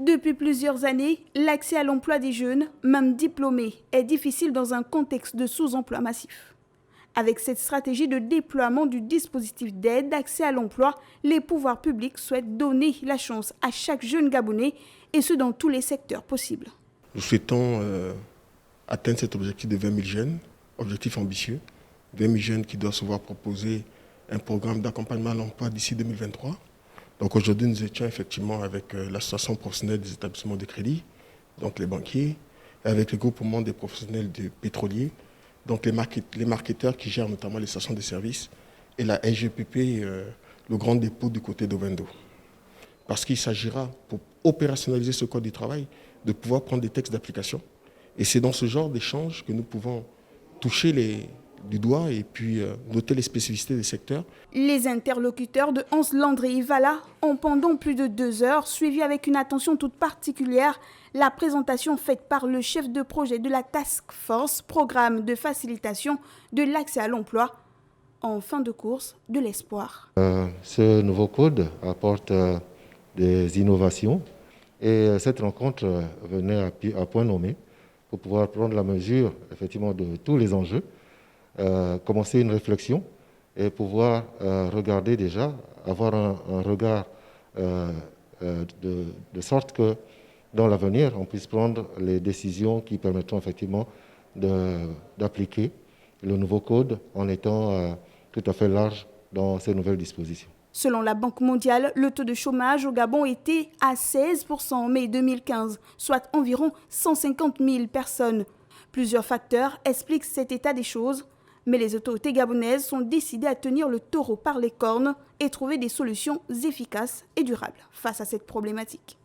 Depuis plusieurs années, l'accès à l'emploi des jeunes, même diplômés, est difficile dans un contexte de sous-emploi massif. Avec cette stratégie de déploiement du dispositif d'aide d'accès à l'emploi, les pouvoirs publics souhaitent donner la chance à chaque jeune Gabonais, et ce dans tous les secteurs possibles. Nous souhaitons atteindre cet objectif de 20 000 jeunes, objectif ambitieux, 20 000 jeunes qui doivent se voir proposer un programme d'accompagnement à l'emploi d'ici 2023. Donc aujourd'hui, nous étions effectivement avec l'association professionnelle des établissements de crédit, donc les banquiers, et avec le groupement des professionnels de pétroliers, donc les marketeurs qui gèrent notamment les stations de service, et la SGPP, le grand dépôt du côté d'Ovendo. Parce qu'il s'agira, pour opérationnaliser ce code du travail, de pouvoir prendre des textes d'application. Et c'est dans ce genre d'échange que nous pouvons toucher du doigt et puis noter les spécificités des secteurs. Les interlocuteurs de Hans Landry Ivala ont pendant plus de 2 heures suivi avec une attention toute particulière la présentation faite par le chef de projet de la Task Force, programme de facilitation de l'accès à l'emploi. En fin de course, de l'espoir. Ce nouveau code apporte des innovations et cette rencontre venait à point nommé pour pouvoir prendre la mesure effectivement de tous les enjeux, commencer une réflexion et pouvoir regarder déjà, avoir un regard de sorte que dans l'avenir, on puisse prendre les décisions qui permettront effectivement d'appliquer le nouveau code en étant tout à fait large dans ces nouvelles dispositions. Selon la Banque mondiale, le taux de chômage au Gabon était à 16% en mai 2015, soit environ 150 000 personnes. Plusieurs facteurs expliquent cet état des choses, mais les autorités gabonaises sont décidées à tenir le taureau par les cornes et trouver des solutions efficaces et durables face à cette problématique.